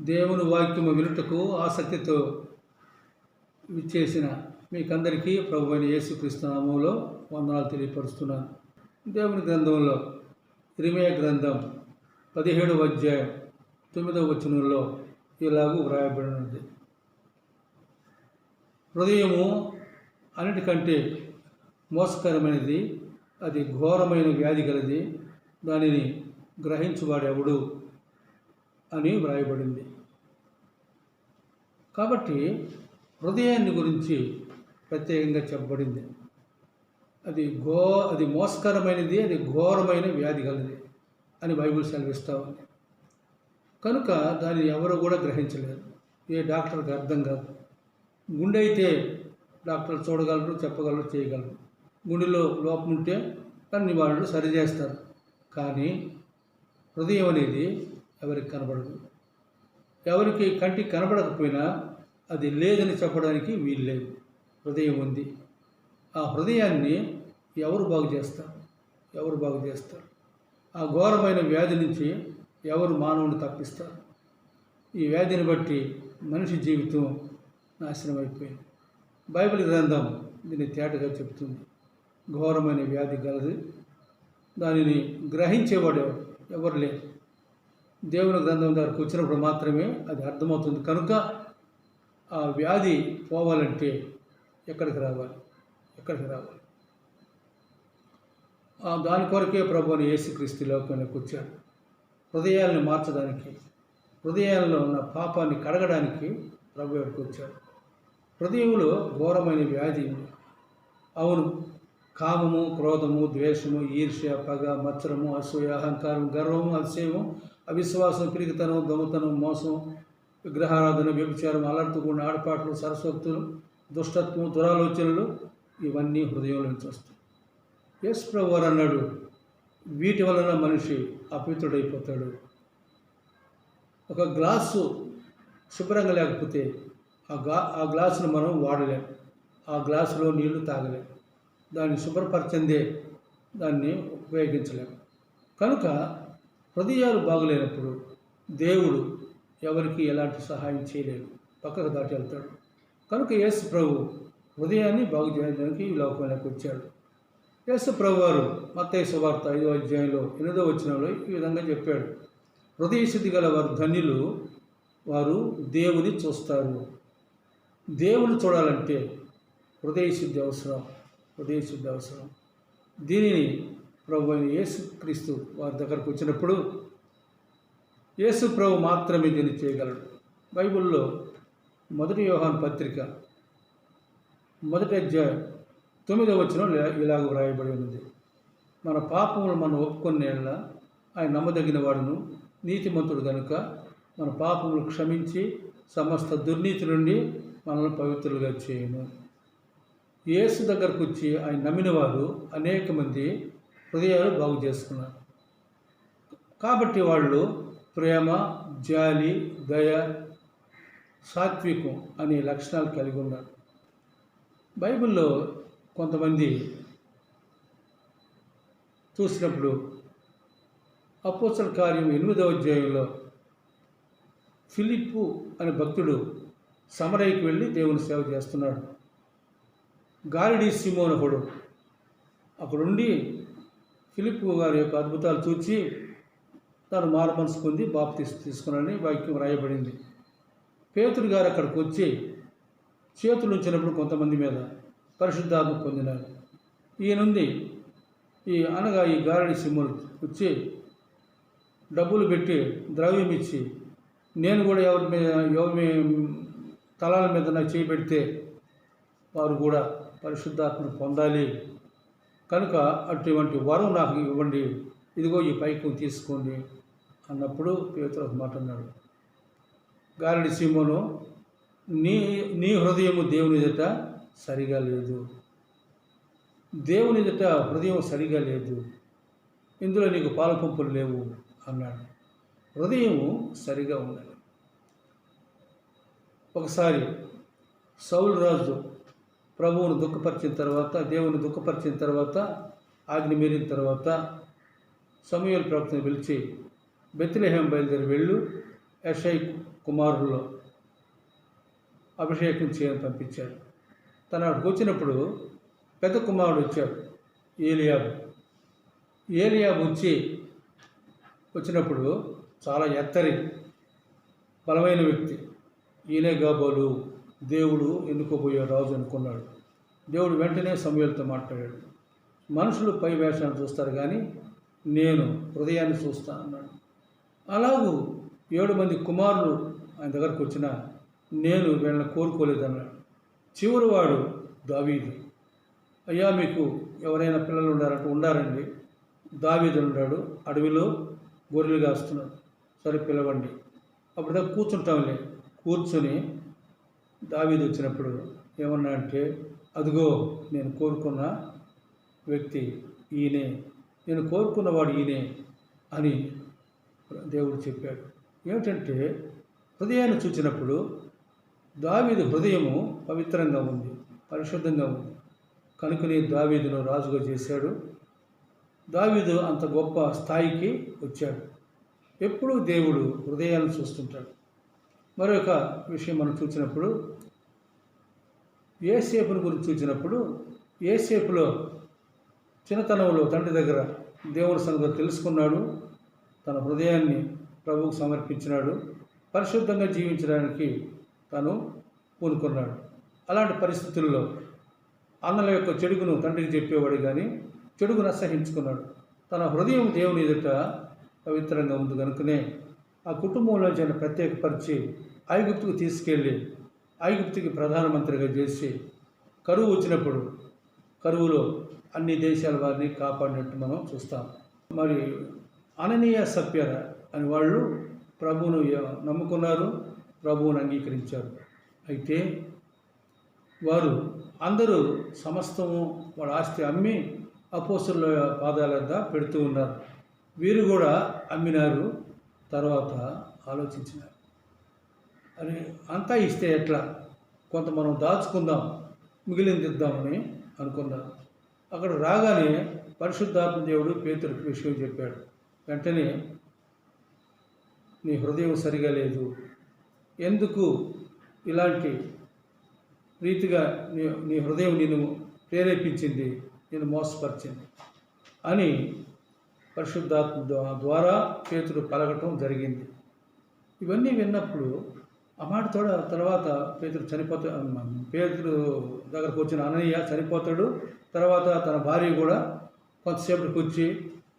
దేవుని వాక్యము వినుటకు ఆసక్తితో విచ్చేసిన మీకందరికీ ప్రభు అయిన యేసుక్రీస్తు నామములో వందనాలు తెలియపరుస్తున్నాను. దేవుని గ్రంథంలో ఇర్మీయా గ్రంథం 17వ అధ్యాయం 9వ వచనంలో ఇలాగూ వ్రాయబడినది. హృదయము అన్నిటికంటే మోసకరమైనది, అది ఘోరమైన వ్యాధి గలది, దానిని గ్రహించువాడెవడు అని వ్రాయబడింది. కాబట్టి హృదయాన్ని గురించి ప్రత్యేకంగా చెప్పబడింది. అది మోసకరమైనది, అది ఘోరమైన వ్యాధి గలది అని బైబిల్ సెలవిస్తూ ఉంది. కనుక దాన్ని ఎవరు కూడా గ్రహించలేరు, ఏ డాక్టర్కి అర్థం కాదు. గుండె అయితే డాక్టర్ చూడగలరు, చెప్పగలరు, చేయగలరు. గుండెలో లోపం ఉంటే దాన్ని వాళ్ళు సరిచేస్తారు. కానీ హృదయం అనేది ఎవరికి కనబడదు. ఎవరికి కంటికి కనబడకపోయినా అది లేదని చెప్పడానికి వీలు లేదు. హృదయం ఉంది. ఆ హృదయాన్ని ఎవరు బాగు చేస్తారు? ఎవరు బాగు చేస్తారు? ఆ ఘోరమైన వ్యాధి నుంచి ఎవరు మానవుని తప్పిస్తారు? ఈ వ్యాధిని బట్టి మనిషి జీవితం నాశనం అయిపోయింది. బైబిల్ గ్రంథం దీన్ని తేటగా చెబుతుంది. ఘోరమైన వ్యాధి గలదు, దానిని గ్రహించేవాడు ఎవరు లేరు. దేవుని గ్రంథం దగ్గరకు వచ్చినప్పుడు మాత్రమే అది అర్థమవుతుంది. కనుక ఆ వ్యాధి పోవాలంటే ఎక్కడికి రావాలి? దాని కొరకే ప్రభువుని యేసుక్రీస్తు లోకానికి వచ్చాడు. హృదయాలను మార్చడానికి, హృదయాల్లో ఉన్న పాపాన్ని కడగడానికి ప్రభు ఎక్కడికి వచ్చాడు. హృదయంలో ఘోరమైన వ్యాధి ఉంది. అవును, కామము, క్రోధము, ద్వేషము, ఈర్ష్య, పగ, మత్సరము, అసూయ, అహంకారం, గర్వము, అతిశయము, అవిశ్వాసం, పిరికితనం, దొంగతనం, మోసం, విగ్రహారాధన, వ్యభిచారం, అలర్తుకున్న ఆడపాట్లు, సరస్వక్తులు, దుష్టత్వం, దురాలోచనలు, ఇవన్నీ హృదయంలో నుంచి వస్తాయి. యేసు ప్రభువారు అన్నాడు, వీటి వలన మనిషి అపవిత్రుడైపోతాడు. ఒక గ్లాసు శుభ్రంగా లేకపోతే ఆ గ్లాసును మనం వాడలేం, ఆ గ్లాసులో నీళ్లు తాగలేం, దాన్ని శుభ్రపరచందే దాన్ని ఉపయోగించలేము. కనుక హృదయాలు బాగులేనప్పుడు దేవుడు ఎవరికి ఎలాంటి సహాయం చేయలేడు, పక్కకు దాటి వెళ్తాడు. కనుక యేసు ప్రభు హృదయాన్ని బాగు చేయడానికి ఈ లోకంలోకి వచ్చాడు. యేసు ప్రభు వారు మత్తయి సువార్త 5వ అధ్యాయంలో 8వ వచనంలో ఈ విధంగా చెప్పాడు, హృదయ శుద్ధి గల వారు ధన్యులు, వారు దేవుని చూస్తారు. దేవుని చూడాలంటే హృదయ శుద్ధి అవసరం. దీనిని ప్రభు అయిన యేసుక్రీస్తు వారి దగ్గరకు వచ్చినప్పుడు యేసు ప్రభు మాత్రమే దీన్ని చేయగలడు. బైబిల్లో 1 యోహాను పత్రిక 1వ అధ్యాయం 9వ వచనం ఇలాగ వ్రాయబడి ఉన్నది, మన పాపములు మనం ఒప్పుకునే ఆయన నమ్మదగిన వాడును నీతిమంతుడు గనుక మన పాపములు క్షమించి సమస్త దుర్నీతి నుండి మనల్ని పవిత్రులుగా చేయను. యేసు దగ్గరకు వచ్చి ఆయన నమ్మిన వారు అనేక మంది హృదయాలు బాగు చేసుకున్నారు. కాబట్టి వాళ్ళు ప్రేమ, జాలి, దయ, సాత్వికం అనే లక్షణాలు కలిగి ఉన్నారు. బైబిల్లో కొంతమంది చూసినప్పుడు అపోస్తలుల కార్యం 8వ అధ్యాయంలో ఫిలిప్పు అనే భక్తుడు సమరయకి వెళ్ళి దేవుని సేవ చేస్తున్నాడు. గాలిడి సీమోను ఒకడు అక్కడుండి ఫిలిప్పు గారి యొక్క అద్భుతాలు చూచి తాను మారుమనసు పొంది బాప్తిసం తీసుకున్నాడని వాక్యం రాయబడింది. పేతురు గారు అక్కడికి వచ్చి చేతులు ఉంచినప్పుడు కొంతమంది మీద పరిశుద్ధాత్మ పొందినారు. ఈ గాలిడి సీమోను వచ్చి డబ్బులు పెట్టి ద్రవ్యం ఇచ్చి, నేను కూడా ఎవరి తలాల మీద నాకు చేయి పెడితే వారు కూడా పరిశుద్ధాత్మను పొందాలి, కనుక అటువంటి వరం నాకు ఇవ్వండి, ఇదిగో ఈ పైకం తీసుకోండి అన్నప్పుడు పేతురు ఒక మాట అన్నాడు, గాలిడి సీమోను, నీ హృదయము దేవుని ఎదుట సరిగా లేదు, దేవుని ఎదుట హృదయం సరిగా లేదు, ఇందులో నీకు పాలు పంపులు లేవు అన్నాడు. హృదయము సరిగా ఉండాలి. ఒకసారి సౌలు రాజు ప్రభువును దుఃఖపరిచిన తర్వాత, దేవుని దుఃఖపరిచిన తర్వాత, ఆజ్ఞ మీరిన తర్వాత సమూయేలు ప్రవక్తను పిలిచి బెత్లెహేము బయలుదేరి వెళ్ళు, యెషై కుమారుల్లో అభిషేకం చేయని పంపించాడు. తను అక్కడికి వచ్చినప్పుడు పెద్ద కుమారుడు వచ్చాడు, ఏలియాబు. ఏలియాబు వచ్చినప్పుడు చాలా ఎత్తరి బలమైన వ్యక్తి. ఈయనే కాబోలు దేవుడు ఎన్నుకోబోయే రాజు అనుకున్నాడు. దేవుడు వెంటనే సమూయేలుతో మాట్లాడాడు. మనుషులు పై వేషాన్ని చూస్తారు కానీ నేను హృదయాన్ని చూస్తా అన్నాడు. అలాగూ 7 మంది కుమారులు ఆయన దగ్గరకు వచ్చినా నేను వీళ్ళని కోరుకోలేదన్నాడు. చివరి వాడు దావీదు. అయ్యా, మీకు ఎవరైనా పిల్లలు ఉండారండి. దావీదు ఉన్నాడు, అడవిలో గొర్రెలు కాస్తున్నాడు, సరే పిలవండి. అప్పుడు దాకా కూర్చుంటాంలే. కూర్చొని దావీదు వచ్చినప్పుడు ఏమన్నా అంటే, అదిగో నేను కోరుకున్న వ్యక్తి ఈయనే, నేను కోరుకున్నవాడు ఈయనే అని దేవుడు చెప్పాడు. ఏమిటంటే హృదయాన్ని చూచినప్పుడు దావీదు హృదయము పవిత్రంగా ఉంది, పరిశుద్ధంగా ఉంది. కనుకనే దావీదును రాజుగా చేశాడు. దావీదు అంత గొప్ప స్థాయికి వచ్చాడు. ఎప్పుడూ దేవుడు హృదయాలను చూస్తుంటాడు. మరొక విషయం మనం చూసినప్పుడు యోసేపుని గురించి చూసినప్పుడు, యోసేపులో చిన్నతనంలో తండ్రి దగ్గర దేవుడి సంగతి తెలుసుకున్నాడు. తన హృదయాన్ని ప్రభువుకు సమర్పించినాడు. పరిశుద్ధంగా జీవించడానికి తను పూనుకున్నాడు. అలాంటి పరిస్థితుల్లో అన్నల యొక్క చెడుగును తండ్రికి చెప్పేవాడు కానీ చెడుగును అసహించుకున్నాడు. తన హృదయం దేవుని ఎదుట పవిత్రంగా ఉంది కనుకనే ఆ కుటుంబంలోంచి ఆయన ప్రత్యేకపరిచి ఐగుప్తుకు తీసుకెళ్ళి ఐగుప్తుకి ప్రధానమంత్రిగా చేసి కరువు వచ్చినప్పుడు కరువులో అన్ని దేశాల వారిని కాపాడినట్టు మనం చూస్తాం. మరి అననీయ సప్యర అని వాళ్ళు ప్రభువును నమ్ముకున్నారు, ప్రభువును అంగీకరించారు. అయితే వారు అందరూ సమస్తము వాళ్ళ ఆస్తి అమ్మి అపోస్తలుల పాదాల వద్ద పెడుతూ ఉన్నారు. వీరు కూడా అమ్మినారు. తర్వాత ఆలోచించినారు, అని అంతా ఇస్తే ఎట్లా, కొంత మనం దాచుకుందాం, మిగిలింది ఇద్దామని అనుకున్నారు. అక్కడ రాగానే పరిశుద్ధాత్మ దేవుడు పేతురుకి విషయం చెప్పాడు. వెంటనే నీ హృదయం సరిగా లేదు, ఎందుకు ఇలాంటి రీతిగా నీ హృదయం నిన్ను ప్రేరేపించింది, నేను మోసపరిచింది అని పరిశుద్ధాత్మ ద్వారా పేతురు పలకటం జరిగింది. ఇవన్నీ విన్నప్పుడు ఆ మాట తర్వాత పేతురు పేతురు దగ్గరకు వచ్చిన అననీయ చనిపోతాడు. తర్వాత తన భార్య కూడా కొంతసేపటికి వచ్చి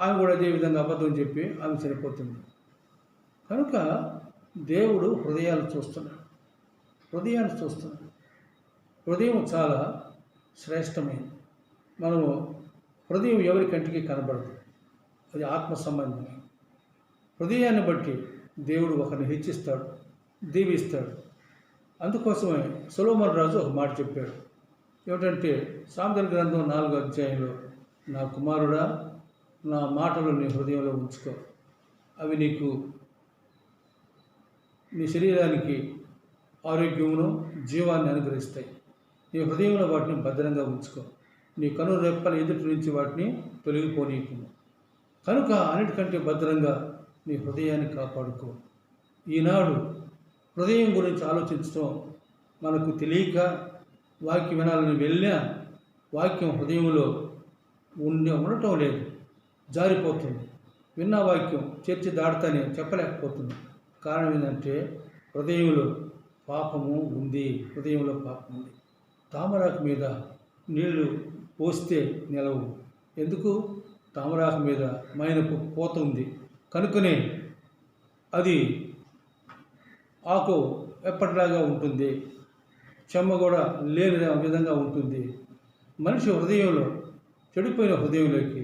ఆమె కూడా అదే విధంగా అబద్ధం చెప్పి ఆమె చనిపోతుంది. కనుక దేవుడు హృదయాన్ని చూస్తున్నాడు. హృదయం చాలా శ్రేష్టమైనది. మనము హృదయం ఎవరి కంటికి కనబడదు, అది ఆత్మ సంబంధమే. హృదయాన్ని బట్టి దేవుడు ఒకరిని హెచ్చిస్తాడు, దీవిస్తాడు. అందుకోసమే సొలొమోను రాజు ఒక మాట చెప్పాడు. ఏమిటంటే సామెతల గ్రంథం 4వ అధ్యాయంలో, నా కుమారుడా, నా మాటలు నీ హృదయంలో ఉంచుకో, అవి నీ శరీరానికి ఆరోగ్యమును జీవాన్ని అనుగ్రహిస్తాయి. నీ హృదయంలో వాటిని భద్రంగా ఉంచుకో, నీ కనుల రెప్పల ఎదుటి నుంచి వాటిని తొలగిపోనీయకుము. కనుక అన్నిటికంటే భద్రంగా నీ హృదయాన్ని కాపాడుకో. ఈనాడు హృదయం గురించి ఆలోచించడం మనకు తెలియక వాక్యం వినాలని వెళ్ళినా వాక్యం హృదయంలో ఉండటం లేదు, జారిపోతుంది. విన్న వాక్యం చర్చి దాటుతానే చెప్పలేకపోతుంది. కారణం ఏంటంటే హృదయంలో పాపము ఉంది. తామరాకు మీద నీళ్లు పోస్తే నిలవు. ఎందుకు? తామరాకు మీద మైనపు పూత ఉంది కనుకనే అది ఆకు ఎప్పటిలాగా ఉంటుంది, చెమ్మ కూడా లేని విధంగా ఉంటుంది. మనిషి హృదయంలో, చెడిపోయిన హృదయంలోకి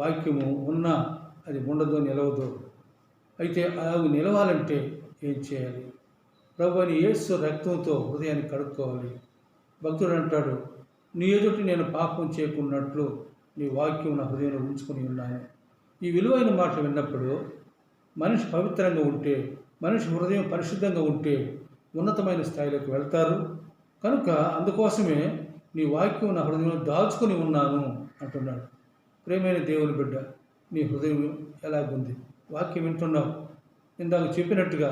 వాక్యము ఉన్నా అది ఉండదు, నిలవదు. అయితే అలాగ నిలవాలంటే ఏం చేయాలి? ప్రభువైన యేసు రక్తంతో హృదయాన్ని కడుక్కోవాలి. భక్తుడు అంటాడు, నీ ఎదుటి నేను పాపం చేయకున్నట్లు నీ వాక్యం నా హృదయంలో ఉంచుకొని ఉన్నాను. ఈ విలువైన మాట విన్నప్పుడు మనిషి పవిత్రంగా ఉంటే, మనిషి హృదయం పరిశుద్ధంగా ఉంటే ఉన్నతమైన స్థాయిలోకి వెళ్తారు. కనుక అందుకోసమే నీ వాక్యం నా హృదయంలో దాచుకొని ఉన్నాను అంటున్నాడు. ప్రేమైన దేవుని బిడ్డ, నీ హృదయం ఎలాగుంది? వాక్యం వింటున్నావు. ఇందాక చెప్పినట్టుగా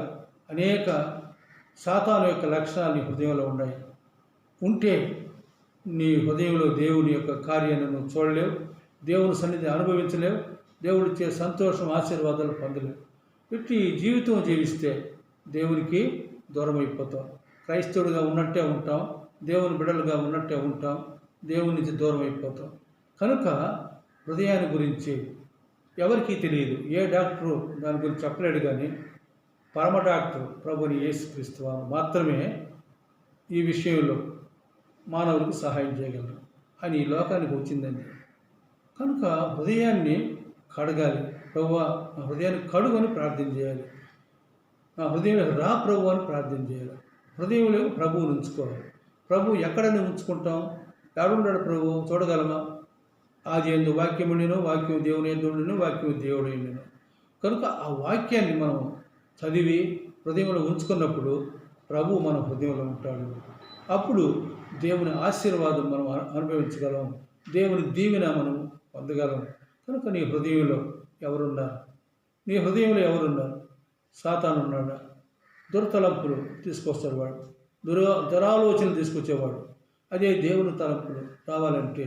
అనేక సాతాను యొక్క లక్షణాలు నీ హృదయంలో ఉన్నాయి. ఉంటే నీ హృదయంలో దేవుని యొక్క కార్యాన్ని నువ్వు చూడలేవు, దేవుని సన్నిధి అనుభవించలేవు, దేవుడిచ్చే సంతోషం ఆశీర్వాదాలు పొందలేవు. ఇట్టి జీవితం జీవిస్తే దేవునికి దూరం అయిపోతాం. క్రైస్తవుడిగా ఉన్నట్టే ఉంటాం, దేవుని బిడ్డలుగా ఉన్నట్టే ఉంటాం, దేవుని నుంచి దూరం అయిపోతాం. కనుక హృదయాన్ని గురించి ఎవరికీ తెలియదు. ఏ డాక్టరు దాని గురించి చెప్పలేడు. కానీ పరమ డాక్టర్ ప్రభుని యేసుక్రీస్తు వారు మాత్రమే ఈ విషయంలో మానవులకు సహాయం చేయగలరు అని ఈ లోకానికి వచ్చిందండి. కనుక హృదయాన్ని కడగాలి. ప్రభువా నా హృదయాన్ని కడుగని ప్రార్థన చేయాలి. నా హృదయంలో రా ప్రభు అని ప్రార్థన చేయాలి. హృదయంలో ప్రభువుని ఉంచుకోవాలి. ప్రభు ఎక్కడని ఉంచుకుంటాం? ఎక్కడున్నాడు ప్రభు? చూడగలమా? ఆది యందు వాక్యం ఉండినో, వాక్యం దేవుని యందు ఉండినో, వాక్యం దేవుడు ఉండినో. కనుక ఆ వాక్యాన్ని మనం చదివి హృదయంలో ఉంచుకున్నప్పుడు ప్రభు మన హృదయంలో ఉంటాడు. అప్పుడు దేవుని ఆశీర్వాదం మనం అనుభవించగలం, దేవుని దీవెన మనం పొందగలం. కనుక నీ హృదయంలో ఎవరున్నారు? నీ హృదయంలో ఎవరున్నారు? సాతాను ఉన్నాడా? దుర్తలంపులు తీసుకొస్తాడు వాడు, దురాలోచనలు తీసుకొచ్చేవాడు. అదే దేవుని తలంపులు రావాలంటే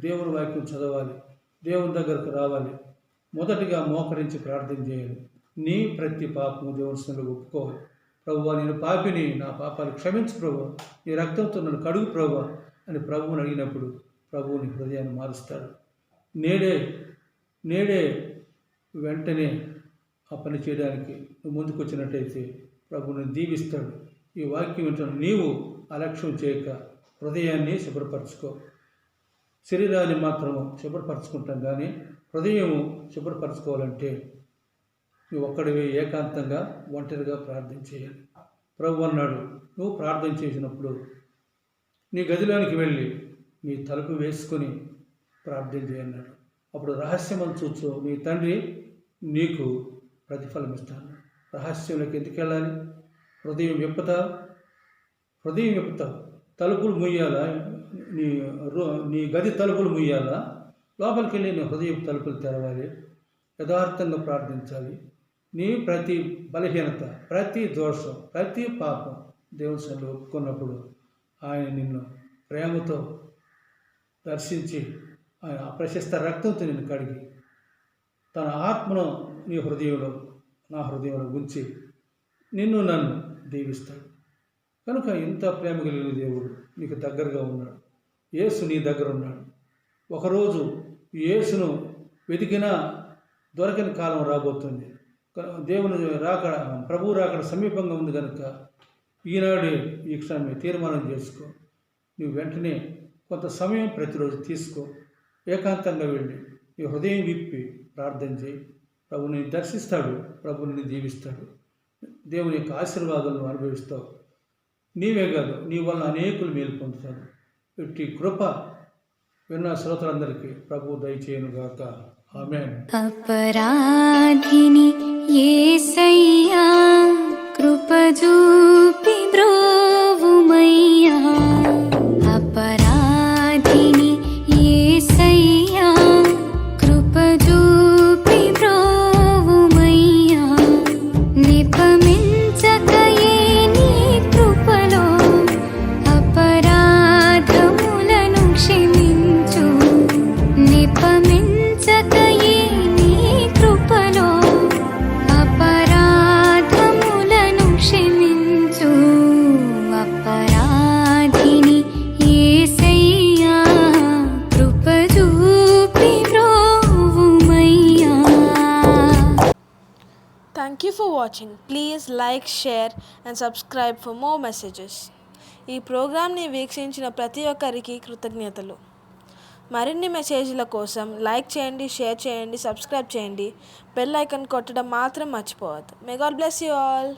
దేవుని వాక్యం చదవాలి, దేవుని దగ్గరకు రావాలి. మొదటిగా మోకరించి ప్రార్థన చేయాలి. నీ ప్రతి పాపము దేవుని సన్నిధిలో ఒప్పుకోవాలి. ప్రభువా నేను పాపిని, నా పాపాలు క్షమించు ప్రభువా, నీ రక్తంతో నన్ను కడుగు ప్రభువా అని ప్రభువుని అడిగినప్పుడు ప్రభువు నీ హృదయాన్ని మారుస్తాడు. నేడే వెంటనే ఆ పని చేయడానికి నువ్వు ముందుకు వచ్చినట్టయితే ప్రభువుని దీవిస్తాడు. ఈ వాక్యం వింటున్న నీవు అలక్ష్యం చేయక హృదయాన్ని శుభ్రపరచుకో. శరీరాన్ని మాత్రము శుభ్రపరచుకుంటాం, కానీ హృదయం శుభ్రపరచుకోవాలంటే నువ్వు ఒక్కడివే ఏకాంతంగా ఒంటరిగా ప్రార్థన చేయాలి. ప్రభు అన్నాడు, నువ్వు ప్రార్థన చేసినప్పుడు నీ గదిలోనికి వెళ్ళి నీ తలుపు వేసుకొని ప్రార్థన చేయన్నాడు. అప్పుడు రహస్యమని చూచు నీ తండ్రి నీకు ప్రతిఫలం ఇస్తాను. రహస్యంలోకి ఎందుకు వెళ్ళాలి? హృదయం విప్పుతావు. తలుపులు ముయ్యాలా? నీ గది తలుపులు ముయ్యాలా? లోపలికి వెళ్ళి నీ హృదయం తలుపులు తెరవాలి. యథార్థంగా ప్రార్థించాలి. నీ ప్రతి బలహీనత, ప్రతి దోషం, ప్రతి పాపం దేవుని సన్నిధిలో ఒప్పుకున్నప్పుడు ఆయన నిన్ను ప్రేమతో దర్శించి ఆయన ప్రశస్త రక్తంతో నిన్ను కడిగి తన ఆత్మను నీ హృదయంలో, నా హృదయంలో ఉంచి నిన్ను నన్ను దీవిస్తాడు. కనుక ఇంత ప్రేమ కలిగిన దేవుడు నీకు దగ్గరగా ఉన్నాడు. యేసు నీ దగ్గర ఉన్నాడు. ఒకరోజు యేసును వెతికినా దొరకని కాలం రాబోతుంది. దేవుని రాకడ, ప్రభువు రాకడ సమీపంగా ఉంది కనుక ఈనాడే ఈ క్షణమే తీర్మానం చేసుకో. నువ్వు వెంటనే కొంత సమయం ప్రతిరోజు తీసుకో. ఏకాంతంగా వెళ్ళి నీ హృదయం విప్పి ప్రార్థన చేయి. ప్రభుని దర్శిస్తాడు, ప్రభుని దీవిస్తాడు. దేవుని యొక్క ఆశీర్వాదాలను అనుభవిస్తావు. నీవే కాదు, నీ వల్ల అనేకులు మేలు పొందుతారు. ఇట్టి కృప విన్న శ్రోతలందరికీ ప్రభు దయచేయునుగాక. ఆమేన్. అపరాధిని యేసయ్యా కృప చూపి బ్రోవుమయ్యా. అపరాధిని యేసయ్యా కృప చూపి బ్రోవుమయ్యా. నిపమించకయే నీ కృపలో అపరాధములను క్షమించు. నిపమించకయే నీ కృపలో అపరాధములను క్షమించు. అపరాధిని యేసయ్యా కృప చూపి బ్రోవుమయ్యా. Thank you for watching. Please like, share and subscribe for more messages. ఈ ప్రోగ్రామ్ని వీక్షించిన ప్రతి ఒక్కరికి కృతజ్ఞతలు. మరిన్ని మెసేజ్ల కోసం లైక్ చేయండి, షేర్ చేయండి, సబ్స్క్రైబ్ చేయండి. బెల్ ఐకాన్ కొట్టడం మాత్రం మర్చిపోవద్దు. May God bless you all.